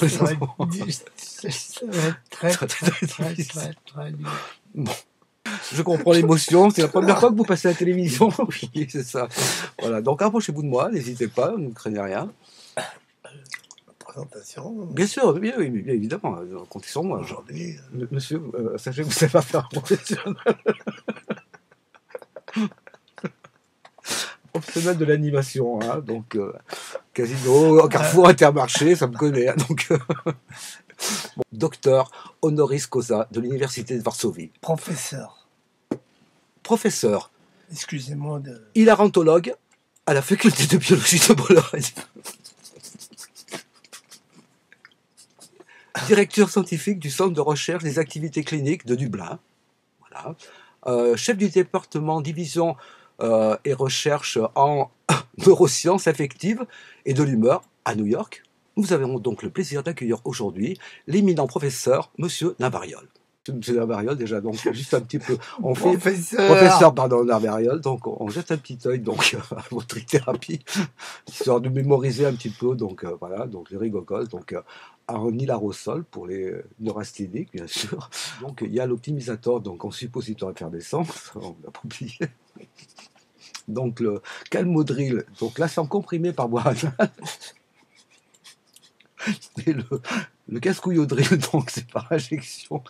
pour les Ça va enfants. ça va être très dur. Bon. Je comprends l'émotion, c'est la première fois que vous passez à la télévision. Oui, c'est ça. Voilà, donc approchez-vous de moi, n'hésitez pas, ne craignez rien. Présentation. Bien sûr, bien, oui, bien évidemment, comptez sur moi. Aujourd'hui, Monsieur, sachez que vous savez pas faire un professionnel. Professionnel de l'animation, hein, donc Casino, Carrefour, Intermarché, ça me connaît. Hein, donc, bon, docteur honoris causa de l'université de Varsovie. professeur, Professeur, excusez-moi de... hilarantologue à la faculté de biologie de Bologne. Directeur scientifique du centre de recherche des activités cliniques de Dublin. Voilà. Chef du département division et recherche en neurosciences affectives et de l'humeur à New York. Nous avons donc le plaisir d'accueillir aujourd'hui l'éminent professeur Monsieur Navariol. Monsieur Navariol, déjà, donc juste un petit peu. On fait professeur, pardon, Navariol, donc on jette un petit œil donc à votre thérapie, histoire de mémoriser un petit peu, donc voilà, donc les rigocoles, donc un hilarosol pour les neurasthéniques, bien sûr. Donc il y a l'optimisateur, donc en suppositoire effervescent, on l'a pas oublié. Donc le calmodril, donc là c'est en comprimé par bois anal. Et le cascouillodril, donc c'est par injection.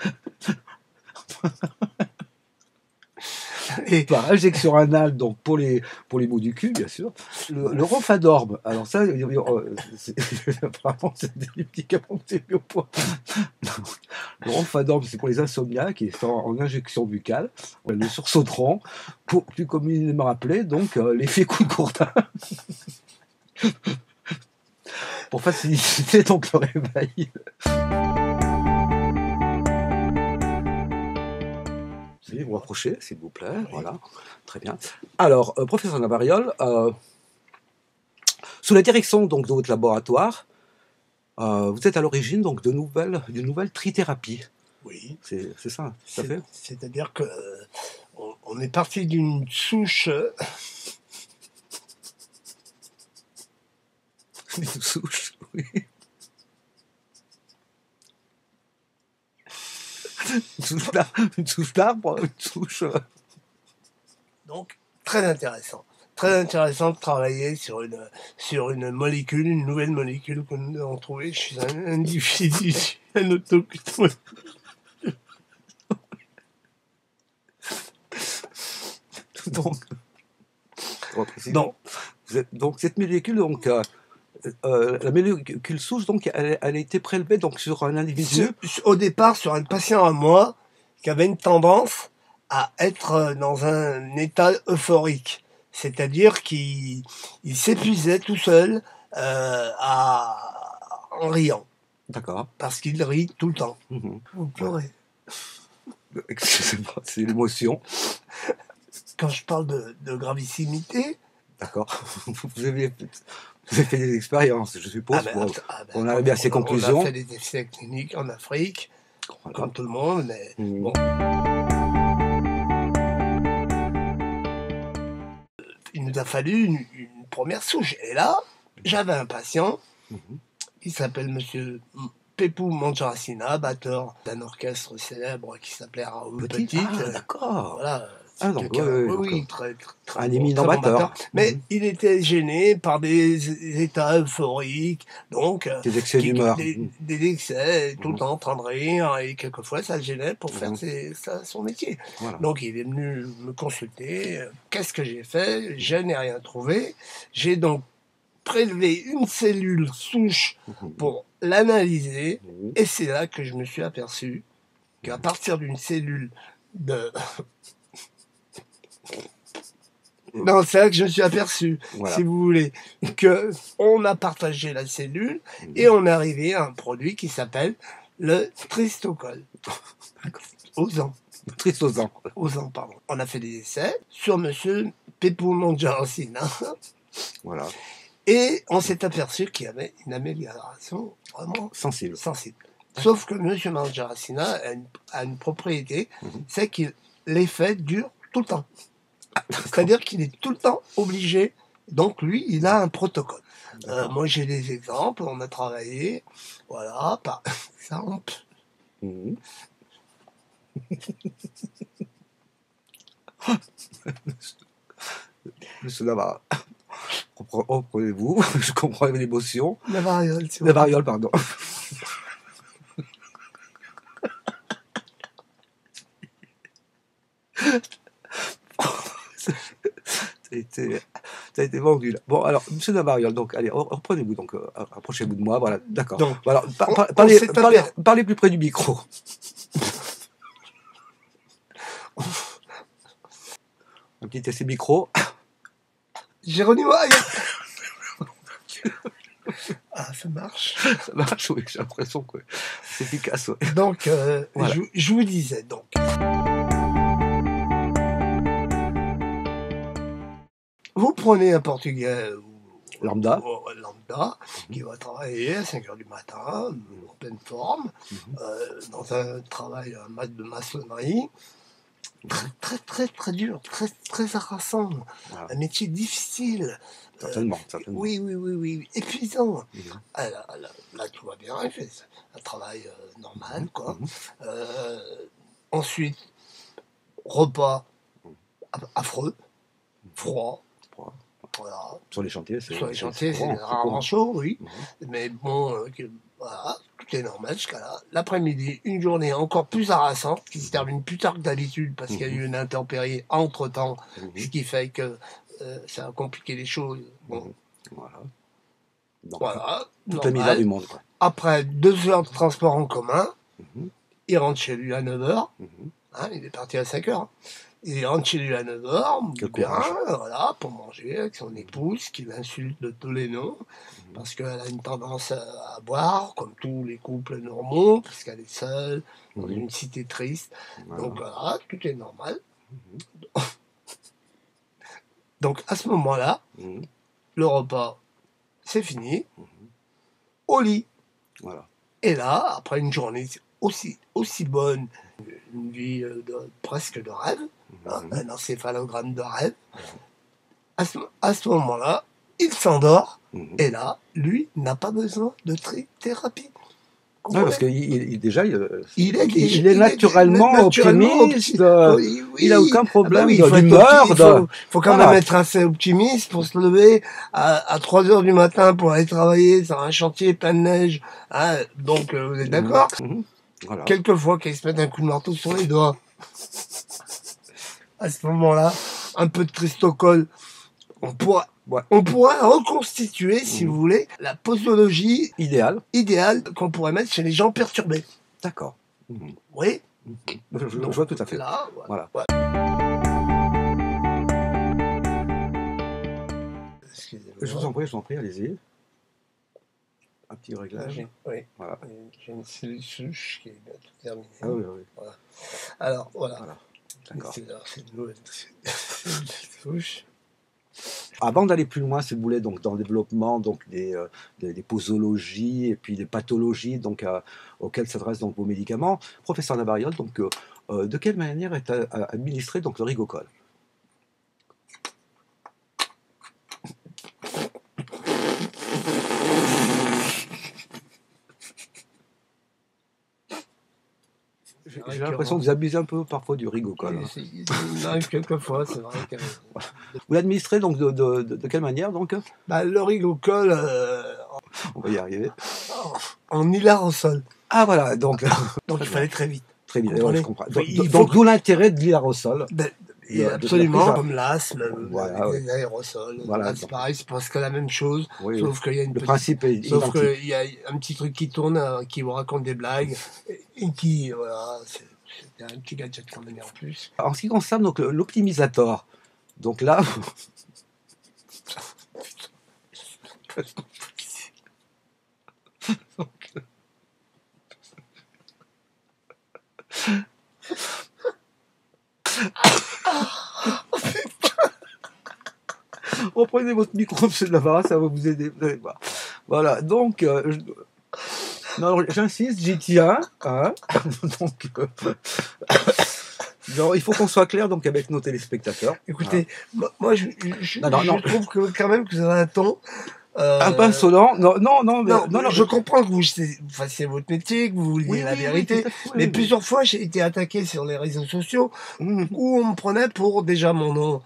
Et par injection anale, donc pour les maux du cul, bien sûr. Le Ronfadorm, alors ça, apparemment, c'est des médicaments de biopoids. Le Ronfadorm, c'est pour les insomniaques et c'est en injection buccale. Le Sursodran, plus communément appelé, donc l'effet coup de courtin. Pour faciliter donc le réveil. Veuillez vous rapprocher, s'il vous plaît. Oui. Voilà, très bien. Alors, professeur Navariol, sous la direction donc de votre laboratoire, vous êtes à l'origine donc d'une nouvelle trithérapie. Oui. C'est ça, tout à fait. C'est-à-dire que on est parti d'une souche. Une souche, oui. Une souche d'arbre, une souche. Donc, très intéressant. Très intéressant de travailler sur une molécule, une nouvelle molécule que nous avons trouvée chez un individu, un autochtone. Donc, cette molécule, donc, la molécule souche, donc, elle a été prélevée donc, sur un individu. Au départ, sur un patient à moi qui avait une tendance à être dans un état euphorique. C'est-à-dire qu'il s'épuisait tout seul en riant. D'accord. Parce qu'il rit tout le temps. Mmh. Vous pleurez. Excusez-moi, c'est l'émotion. Quand je parle de gravissimité... D'accord. Vous avez fait des expériences, je suppose, pour en arriver à ces conclusions. On a fait des essais cliniques en Afrique, voilà. Comme tout le monde, mais bon. Il nous a fallu une première souche. Et là, j'avais un patient, il s'appelle Monsieur Pepou Manjaracina, batteur d'un orchestre célèbre qui s'appelait Raoul Petit. Ah, d'accord. Voilà. Donc, oui, très un éminent batteur. Mais il était gêné par des états euphoriques, donc des excès d'humeur. Des excès, tout le temps en train de rire, et quelquefois ça le gênait pour faire son métier. Voilà. Donc il est venu me consulter. Qu'est-ce que j'ai fait? Je n'ai rien trouvé. J'ai donc prélevé une cellule souche pour l'analyser, et c'est là que je me suis aperçu qu'à partir d'une cellule de... Non, c'est là que je me suis aperçu, voilà. Si vous voulez, qu'on a partagé la cellule et on est arrivé à un produit qui s'appelle le Tristocol. Ozan. Tristozan. Ozan, pardon. On a fait des essais sur monsieur Pepou Manjaracina. Voilà. Et on s'est aperçu qu'il y avait une amélioration vraiment sensible. Sauf que monsieur Manjaracina a une propriété, c'est que l'effet dure tout le temps. C'est-à-dire qu'il est tout le temps obligé Donc lui, il a un protocole. Moi, j'ai des exemples, on a travaillé, voilà, par exemple. Mmh. Monsieur Navarre, reprenez-vous, je comprends l'émotion. La variole, tu vois. La variole, pardon. Ça a été vendu là. Bon, alors, monsieur Navariol, donc, allez, reprenez-vous, donc, approchez-vous de moi, voilà, d'accord. Voilà, parlez plus près du micro. Un petit essai micro. Géronimo, ah, ça marche. Ça marche, oui, j'ai l'impression que c'est efficace. Ouais. Donc, voilà. je vous disais, donc. Vous prenez un Portugais lambda, qui va travailler à 5 h du matin, en pleine forme, dans un travail de maçonnerie, très dur, très harassant, voilà. Un métier difficile. Certainement. Oui, épuisant. Là, tout va bien, il fait un travail normal, quoi. Ensuite, repas affreux, froid. Voilà. Sur les chantiers, c'est rarement chaud, oui. Mais bon, voilà, tout est normal jusqu'à là. L'après-midi, une journée encore plus harassante qui se termine plus tard que d'habitude parce qu'il y a eu une intempérie entre-temps, ce qui fait que ça a compliqué les choses. Bon. Voilà. Voilà. Toute la misère du monde, quoi. Après 2 heures de transport en commun, il rentre chez lui à 9 h. Il est parti à 5 h. Il rentre chez lui à 9 h, bien, voilà, pour manger avec son épouse, qui l'insulte de tous les noms, parce qu'elle a une tendance à boire, comme tous les couples normaux, parce qu'elle est seule, dans une cité triste. Donc voilà, tout est normal. Donc à ce moment-là, le repas, c'est fini, au lit. Voilà. Et là, après une journée aussi bonne, une vie presque de rêve, un encéphalogramme de rêve, à ce moment-là, il s'endort, et là, lui n'a pas besoin de thérapie. Ouais, parce qu'il il est naturellement optimiste, il n'a aucun problème d'humeur. Il faut quand même être assez optimiste pour se lever à 3 h du matin pour aller travailler sur un chantier plein de neige. Donc, vous êtes d'accord? Voilà. Quelquefois qu'il se mette un coup de marteau sur les doigts. À ce moment-là, un peu de Christocol, on pourra reconstituer, si vous voulez, la posologie idéale qu'on pourrait mettre chez les gens perturbés. D'accord. Oui. Je vois tout à fait. Là, voilà. Je vous en prie, allez-y. Un petit réglage. Oui. Voilà. J'ai une cellule souche qui est bientôt terminée. Ah oui. Voilà. Alors, voilà. D'accord. C'est une nouvelle souche. Avant d'aller plus loin, si vous voulez, donc dans le développement donc des posologies et puis des pathologies donc auxquelles s'adressent donc vos médicaments, professeur Navariol, donc de quelle manière est administré donc le Rigocol? J'ai l'impression que vous abusez un peu parfois du Rigocol. Il arrive quelquefois, c'est vrai. Vous l'administrez donc de quelle manière donc? Le Rigocol, on va y arriver. En hilarosol. Ah voilà, donc il fallait très vite. Très vite, je comprends. Donc d'où l'intérêt de l'hilarosol. Absolument, comme l'asthme, les aérosols. Voilà, c'est pareil, c'est presque la même chose, sauf qu'il y a qu'il y a un petit truc qui tourne, qui vous raconte des blagues, et qui, voilà, c'est un petit gadget quand même en plus. En ce qui concerne donc l'optimisateur, donc là... Reprenez votre micro, monsieur de Navarra, ça va vous aider. Vous allez voir. Voilà, donc, j'insiste, j'y tiens. Donc, il faut qu'on soit clair donc avec nos téléspectateurs. Écoutez, moi je trouve que quand même que vous avez un ton. Un peu insolent. Non, je comprends que vous fassiez votre métier, que vous vouliez la vérité, mais plusieurs fois j'ai été attaqué sur les réseaux sociaux où on me prenait pour, déjà mon nom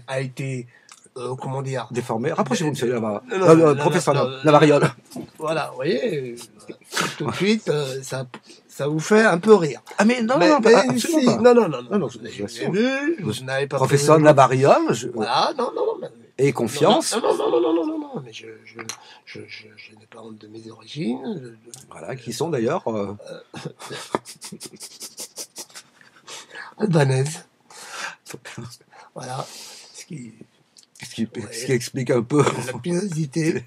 a été, comment dire, déformé. Rapprochez-vous, monsieur professeur Lavariole. Voilà, vous voyez, tout de suite, ça vous fait un peu rire. Ah mais non, non, vous n'avez pas. Professeur Lavariole. Voilà, non. Et confiance. Non, mais je n'ai pas honte de mes origines. Voilà, qui sont d'ailleurs albanaises. Voilà, ce qui explique un peu la curiosité.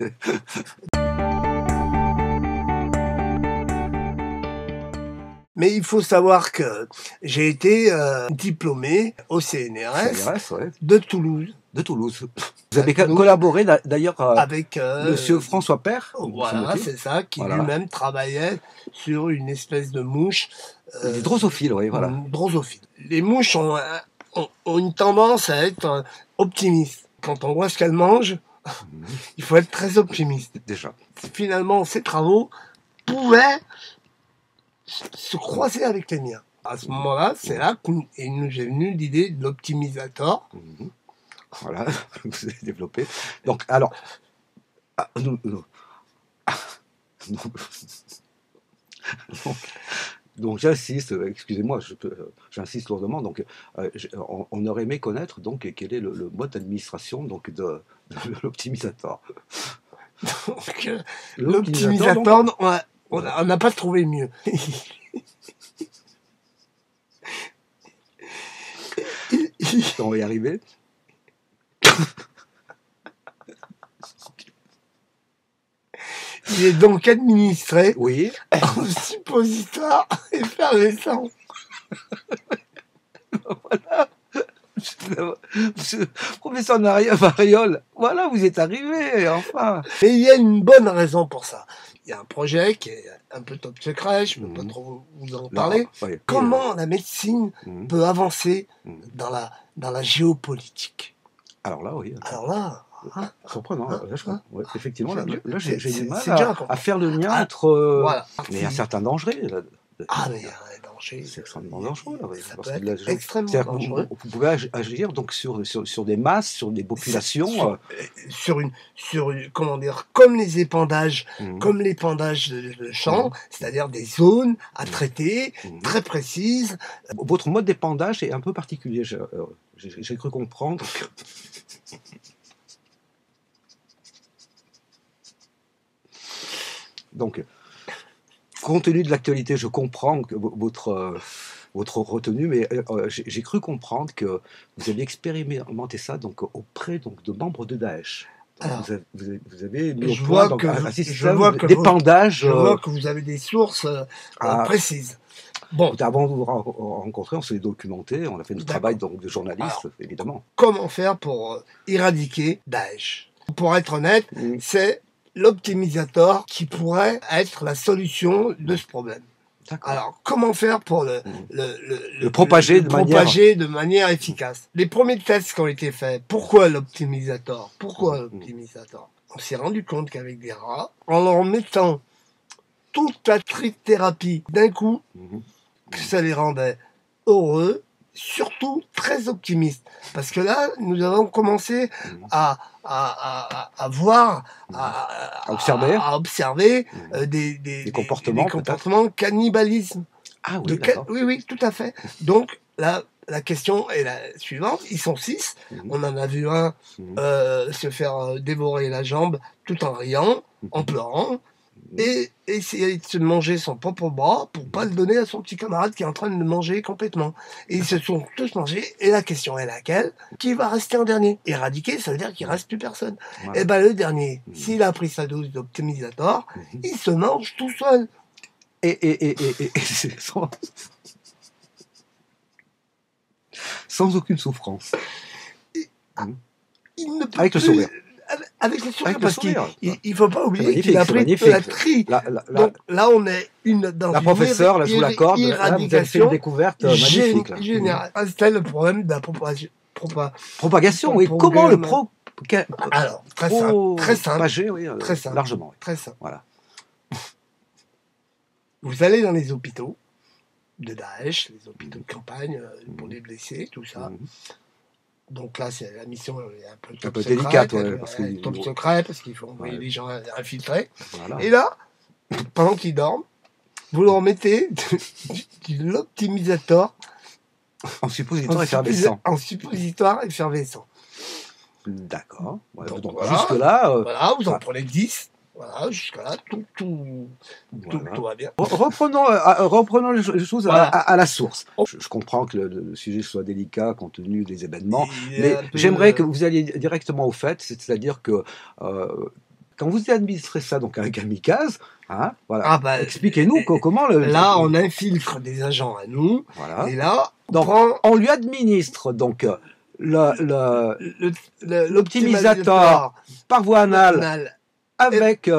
Mais il faut savoir que j'ai été diplômé au CNRS de Toulouse. De Toulouse. Vous avez collaboré d'ailleurs avec monsieur François Père. Voilà, c'est ça, qui lui-même travaillait sur une espèce de mouche. Des drosophiles, oui, voilà. Drosophile. Les mouches ont une tendance à être optimistes. Quand on voit ce qu'elles mangent, il faut être très optimiste. Déjà. Finalement, ces travaux pouvaient se croiser avec les miens. À ce moment-là, c'est là qu'il nous est venu l'idée de l'optimisateur. Voilà, vous avez développé. Donc, alors, donc j'insiste, excusez-moi, j'insiste lourdement. Donc, on aurait aimé connaître donc quel est le mode d'administration donc de l'optimisateur. Donc, l'optimisateur, on n'a pas trouvé mieux. On va y arriver. Il est donc administré en suppositoire effervescent. Voilà. Monsieur professeur Variole, voilà, vous êtes arrivé, enfin. Mais il y a une bonne raison pour ça. Il y a un projet qui est un peu top secret, je ne peux pas trop vous en parler. Comment la médecine peut avancer dans la géopolitique? Alors là, oui. Alors là... surprenant. Effectivement, là j'ai du mal à faire le lien entre... Mais il y a un certain danger. Mais il y a un danger. C'est extrêmement dangereux. Ça peut être extrêmement dangereux. Vous pouvez agir donc sur des masses, sur des populations... Sur une, comment dire, comme les épandages, comme l'épandage de champs, c'est-à-dire des zones à traiter, très précises. Votre mode d'épandage est un peu particulier. J'ai cru comprendre que... Donc, compte tenu de l'actualité, je comprends que votre retenue, mais j'ai cru comprendre que vous aviez expérimenté ça donc, auprès donc, de membres de Daesh. Alors, vous avez mis au point un système d'épandage. Je vois que vous avez des sources précises. Bon. Avant de vous rencontrer, on s'est documenté, on a fait notre travail donc, de journaliste, évidemment. Comment faire pour éradiquer Daesh? Pour être honnête, c'est l'optimisateur qui pourrait être la solution de ce problème. Alors, comment faire pour le propager de manière efficace? Les premiers tests qui ont été faits, pourquoi l'optimisateur? On s'est rendu compte qu'avec des rats, en leur mettant toute la trithérapie d'un coup, que ça les rendait heureux, surtout très optimistes. Parce que là, nous avons commencé à voir, à observer des comportements cannibalisme. Ah oui, oui, tout à fait. Donc, là, la question est la suivante. Ils sont 6. On en a vu un se faire dévorer la jambe tout en riant, en pleurant, et essayer de se manger son propre bras pour pas le donner à son petit camarade qui est en train de le manger complètement. Et ils se sont tous mangés. Et la question est laquelle? Qui va rester en dernier? Éradiqué, ça veut dire qu'il reste plus personne. Et ben le dernier, s'il a pris sa dose d'optimisateur, il se mange tout seul. Et sans aucune souffrance. Il ne peut avec plus, le sourire. Avec le sourire, Avec le parce sourire. qu'il ne faut pas oublier magnifique, qu'il a c'est pris de magnifique. la tri. Donc là, on est dans La une professeure, là, je vous l'accorde, là, vous avez fait une éradication découverte magnifique. Là. générale. C'était le problème de la Propagation, oui. Comment le Alors, très simple. propager, oui, Très simple. largement. Oui. Très simple. Voilà. Vous allez dans les hôpitaux de Daesh, les hôpitaux de campagne pour les blessés, tout ça. Donc là, la mission est un peu top délicate, top secret, parce qu'il faut envoyer des gens infiltrés. Voilà. Et là, pendant qu'ils dorment, vous leur mettez de l'optimisateur en suppositoire effervescent. En suppositoire effervescent. D'accord. Voilà. Donc voilà, jusque-là... voilà, vous en prenez 10. Voilà, jusque-là, tout va bien. Reprenons les choses voilà. à la source. Je comprends que le sujet soit délicat compte tenu des événements, mais j'aimerais que vous alliez directement au fait, c'est-à-dire que quand vous administrez ça donc avec Kamikaze, hein, voilà, expliquez-nous comment... Là, on infiltre des agents à nous, voilà. Et là, on lui administre donc l'optimisateur par voie anale avec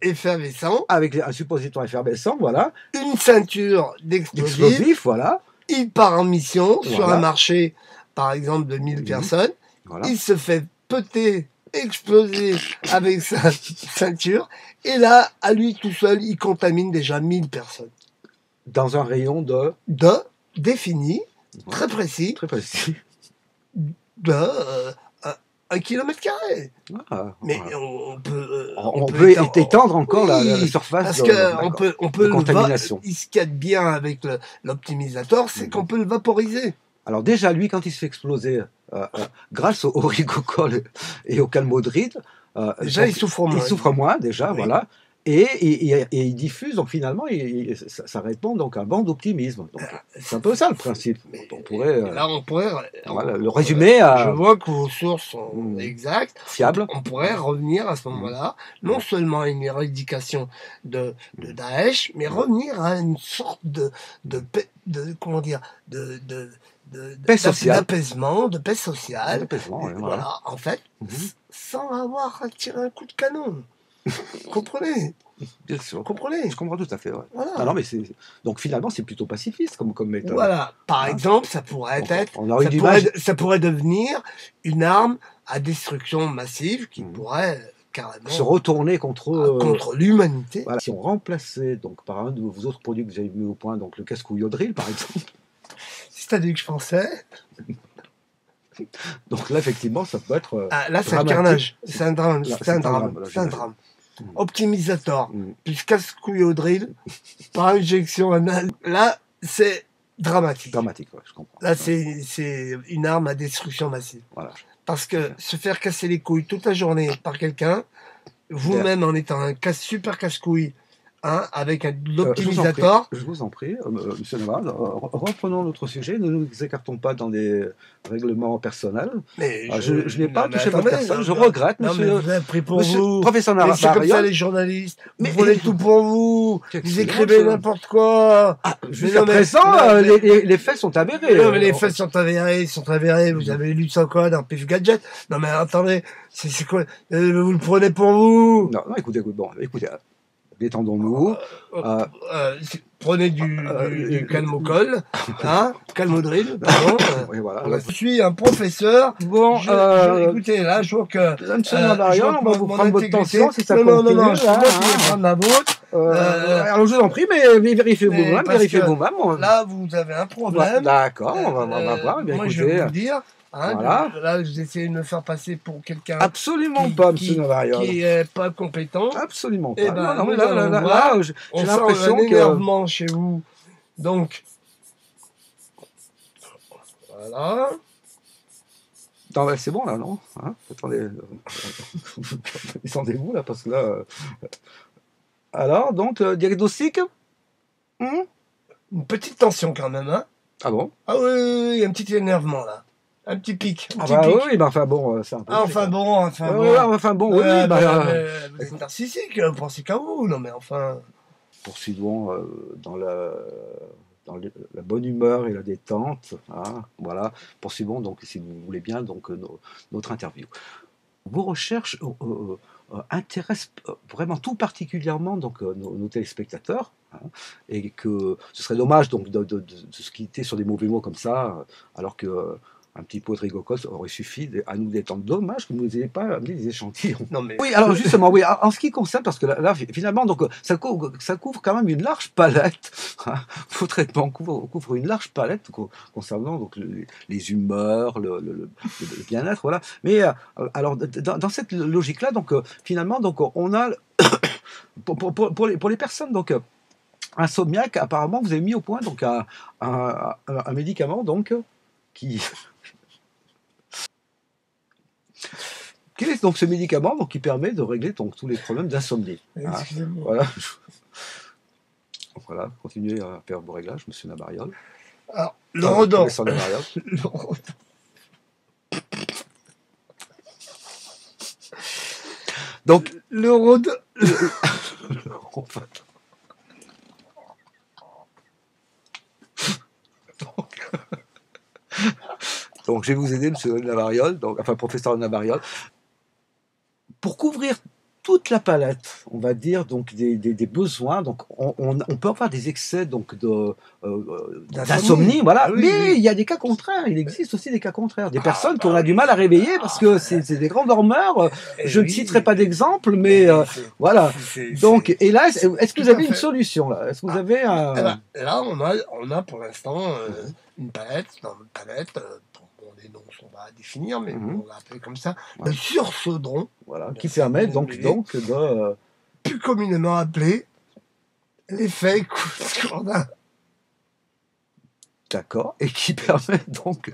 effervescent, avec un suppositoire effervescent, voilà, une ceinture d'explosifs, voilà. Il part en mission sur un marché, par exemple de 1000 personnes. Voilà. Il se fait péter, exploser avec sa ceinture, et là, à lui tout seul, il contamine déjà 1000 personnes. Dans un rayon défini, très précis, de 1 kilomètre carré. Mais on peut étendre encore la surface parce que on peut de contamination. Ce qu'il y a de bien avec l'optimisateur, c'est qu'on peut le vaporiser. Alors déjà, lui, quand il se fait exploser, grâce au rigocol et au calmodride, déjà, il souffre moins. Il souffre moins, déjà, voilà. Et il diffuse, donc finalement, ça répond donc à un banc d'optimisme. C'est un peu ça le principe. On pourrait, le résumer à... Je vois que vos sources sont exactes. Fiables. On pourrait revenir à ce moment-là, non seulement à une éradication de Daesh, mais revenir à une sorte comment dire, paix sociale. D'apaisement, de paix sociale. Voilà. En fait, sans avoir à tirer un coup de canon. Comprenez? Bien sûr. Comprenez? Je comprends tout à fait. Ouais. Voilà. Non, mais donc finalement, c'est plutôt pacifiste comme méthode. Voilà. Par exemple, ça pourrait ça pourrait devenir une arme à destruction massive qui pourrait carrément se retourner contre l'humanité. Voilà. Si on remplaçait donc par un de vos autres produits que vous avez mis au point, donc le casse-couille au drill, par exemple. C'est-à-dire que je pensais. Donc là, effectivement, ça peut être. Là, c'est un carnage. C'est un drame. C'est un drame. Optimisateur, plus casse-couille au drill, par injection anale. Là, c'est dramatique. Dramatique, ouais, je comprends. Là, c'est une arme à destruction massive. Voilà. Parce que se faire casser les couilles toute la journée par quelqu'un, vous-même en étant un super casse-couille, avec l'optimisateur. Je vous en prie, monsieur Navarre, reprenons notre sujet. Ne nous écartons pas dans des règlements personnels. Je n'ai pas touché votre personne, je regrette, monsieur. Mais vous avez pris pour vous. Professeur Navarre. C'est comme ça les journalistes. Vous voulez tout pour vous. Vous écrivez n'importe quoi. Jusqu'à présent, les faits sont avérés. Non, mais les faits sont avérés. Vous avez lu ça quoi dans Pif Gadget? Non, mais attendez, c'est quoi? Vous le prenez pour vous? Non, écoutez. Détendons-nous. Prenez du calmocol, calmodril, pardon. Voilà. Je suis un professeur. Bon, écoutez, là, je vois que... Monsieur Navarian, on va vous prendre votre tension si ça continue. Non, je vais prendre la vôtre. Alors, je vous en prie, mais vérifiez vous-même. Là, vous avez un problème. D'accord, on va voir. Bien, moi, écoutez, je vais vous dire... voilà. Là, vous essayez de me faire passer pour quelqu'un absolument pas, monsieur Navarian. Qui est pas compétent. Absolument pas. Et ben, non, là, j'ai l'impression que... énervement chez vous. Donc, voilà. C'est bon, là, non attendez. Descendez-vous, là, parce que là... Alors, donc, diagnostic Une petite tension, quand même, Ah bon? Ah oui, il y a un petit énervement, là. Un petit pic. Oui, enfin bon, c'est un peu... Enfin bon, oui. Vous êtes narcissique, vous pensez qu'à vous. Non, mais enfin... Poursuivons dans la bonne humeur et la détente. Voilà. Poursuivons donc, si vous voulez bien, donc notre interview. vos recherches intéressent vraiment tout particulièrement donc, nos téléspectateurs, hein, et que ce serait dommage donc, de se quitter sur des mauvais mots comme ça, alors que un petit pot de Rigocos aurait suffi à nous détendre. Dommage que vous n'ayez pas amené des échantillons. Non, mais... Oui, alors justement, oui, en ce qui concerne, parce que là finalement, donc, ça couvre quand même une large palette. Hein, vos traitements couvrent une large palette concernant donc, les humeurs, le bien-être, voilà. Mais alors, dans cette logique-là, donc, finalement, donc, on a, pour les personnes, donc, insomniaques, apparemment, vous avez mis au point donc, un médicament donc, qui... Quel est donc ce médicament donc, qui permet de régler donc, tous les problèmes d'insomnie, hein? Voilà. Voilà, continuez à faire vos réglages, monsieur Nabariol. Alors, le Rodin. Donc, le Rodin. Donc, je vais vous aider, monsieur Nabariol, donc, enfin, professeur Nabariol, pour couvrir toute la palette, on va dire, donc des besoins. Donc, on peut avoir des excès donc d'insomnie, voilà. Ah oui, mais il y a des cas contraires. Il existe aussi des cas contraires. Des personnes qu'on a du mal à réveiller parce que c'est des grands dormeurs. Je ne citerai pas d'exemple, mais voilà. Donc, et là, est-ce que vous avez une solution là? Est-ce que vous avez un... Là, on a pour l'instant une palette. Dans une palette. Les noms sont pas à définir, mais on l'a appelé comme ça, le sursaudron, voilà, qui permet donc de... plus communément appelé l'effet Cousteau-Gordin. D'accord, et qui permet donc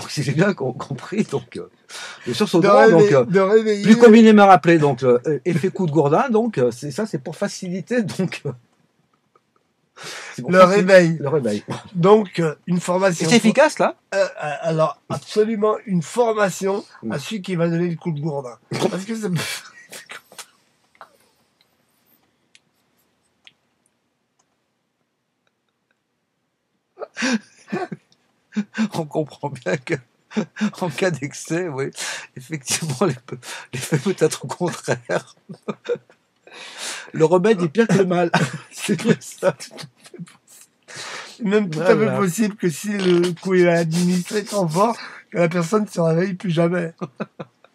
si j'ai bien compris, donc le sursaudron, donc plus communément appelé donc effet coup de Gourdin, donc c'est pour faciliter donc... Le réveil. Le réveil. Donc, une formation. C'est efficace, là? Alors, absolument, une formation à celui qui va donner le coup de gourdin. Parce que c'est... On comprend bien que, en cas d'excès, oui, effectivement, l'effet peut être au contraire. Le remède est pire que le mal. C'est bien ça. Même tout à fait possible que si le coup est administré trop fort, que la personne ne se réveille plus jamais.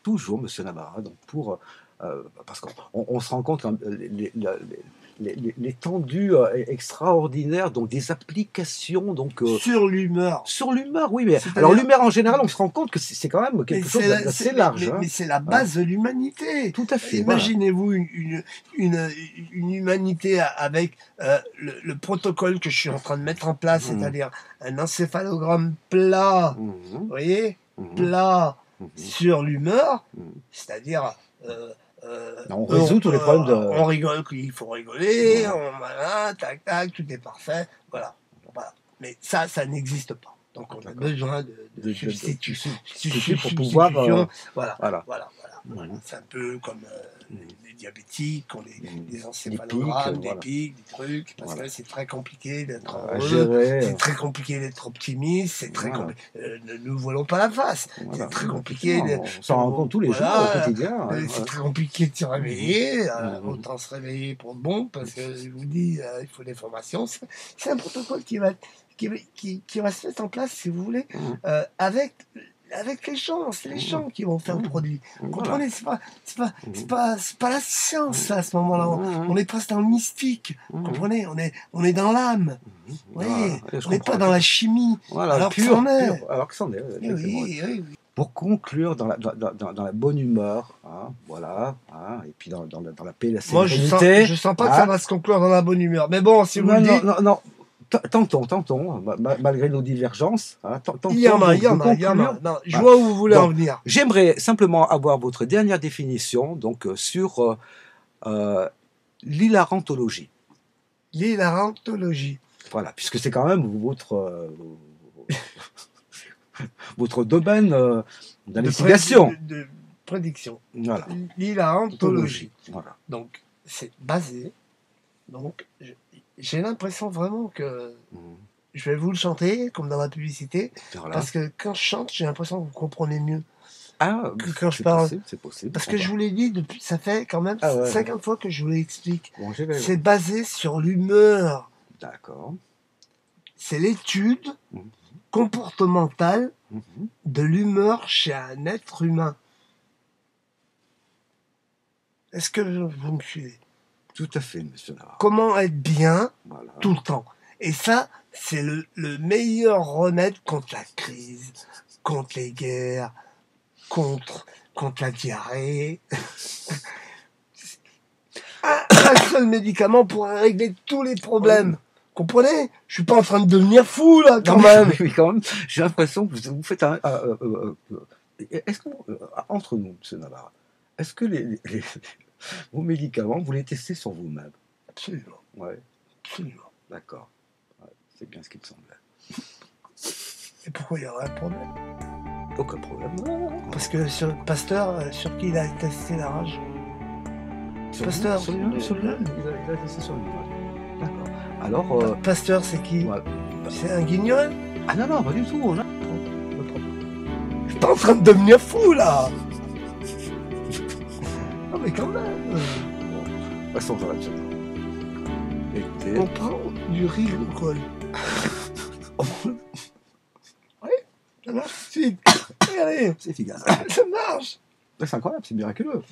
Toujours, monsieur Nabara, donc parce qu'on se rend compte que l'étendue extraordinaire donc des applications donc sur l'humeur. Sur l'humeur, oui, mais alors l'humeur en général, on se rend compte que c'est quand même quelque chose d'assez large. Mais c'est la base de l'humanité. Tout à fait. Imaginez-vous une humanité avec le protocole que je suis en train de mettre en place, c'est-à-dire un encéphalogramme plat, vous voyez, plat sur l'humeur, c'est-à-dire on résout tous les problèmes de... On rigole qu'il faut rigoler, voilà, tac, tac, tout est parfait, voilà. Mais ça n'existe pas. Donc on a besoin de substituts pour pouvoir... Voilà. C'est un peu comme les diabétiques, on les encéphalogrammes, des pics, des trucs, parce que c'est très compliqué d'être heureux, c'est très compliqué d'être optimiste, c'est très compliqué. Ne nous voilons pas la face. C'est très compliqué. On s'en rend compte tous les jours au quotidien. C'est très compliqué de se réveiller. Autant se réveiller pour de bon, parce que je vous dis, il faut des formations. C'est un protocole qui va se mettre en place, si vous voulez, avec les gens, c'est les gens qui vont faire le produit. Vous comprenez, c'est pas la science à ce moment-là. On est presque dans le mystique. Vous comprenez, on est dans l'âme. Oui, on n'est pas dans la chimie. Voilà, alors que c'en est. Alors que c'en est. Oui. Pour conclure dans la bonne humeur, hein, voilà, hein, et puis dans la paix et la sérénité. Moi, je sens pas que ça va se conclure dans la bonne humeur. Mais bon, si vous le dites... Non. Tentons, malgré nos divergences. Hein, il y en a. Non, je vois où vous voulez en venir. J'aimerais simplement avoir votre dernière définition donc, sur l'hilarantologie. L'hilarantologie. Voilà, puisque c'est quand même votre domaine d'investigation. De prédiction. Voilà. L'hilarantologie. Voilà. Donc, c'est basé. Donc, j'ai l'impression vraiment que je vais vous le chanter, comme dans la publicité, parce que quand je chante, j'ai l'impression que vous comprenez mieux. Ah, quand je parle. C'est possible. Parce que je vous l'ai dit, depuis, ça fait quand même 50 fois que je vous l'explique. Bon, c'est basé sur l'humeur. D'accord. C'est l'étude comportementale de l'humeur chez un être humain. Est-ce que vous me suivez? Tout à fait, monsieur Navarre. Comment être bien tout le temps. Et ça, c'est le meilleur remède contre la crise, contre les guerres, contre la diarrhée. Un seul médicament pourrait régler tous les problèmes. Comprenez? Je suis pas en train de devenir fou, là, quand même. Oui, quand même. J'ai l'impression que vous faites un... est-ce que, entre nous, monsieur Navarre, est-ce que vos médicaments, vous les testez sur vous-même? Absolument. Ouais. Absolument. D'accord. Ouais, c'est bien ce qui me semblait. Et pourquoi il y aurait un problème? Aucun problème. Parce que sur Pasteur, sur qui il a testé la rage? Pasteur. Sur lui-même. Il a testé sur lui-même. D'accord. Alors... Pasteur, c'est qui? C'est un guignol? Ah non, pas du tout. Je suis pas en train de devenir fou, là. Non, mais quand même. Passons à la suite. On prend du rigicole. Oui, ça marche tout de suite. Regardez. C'est efficace. Ça marche. C'est incroyable, c'est miraculeux.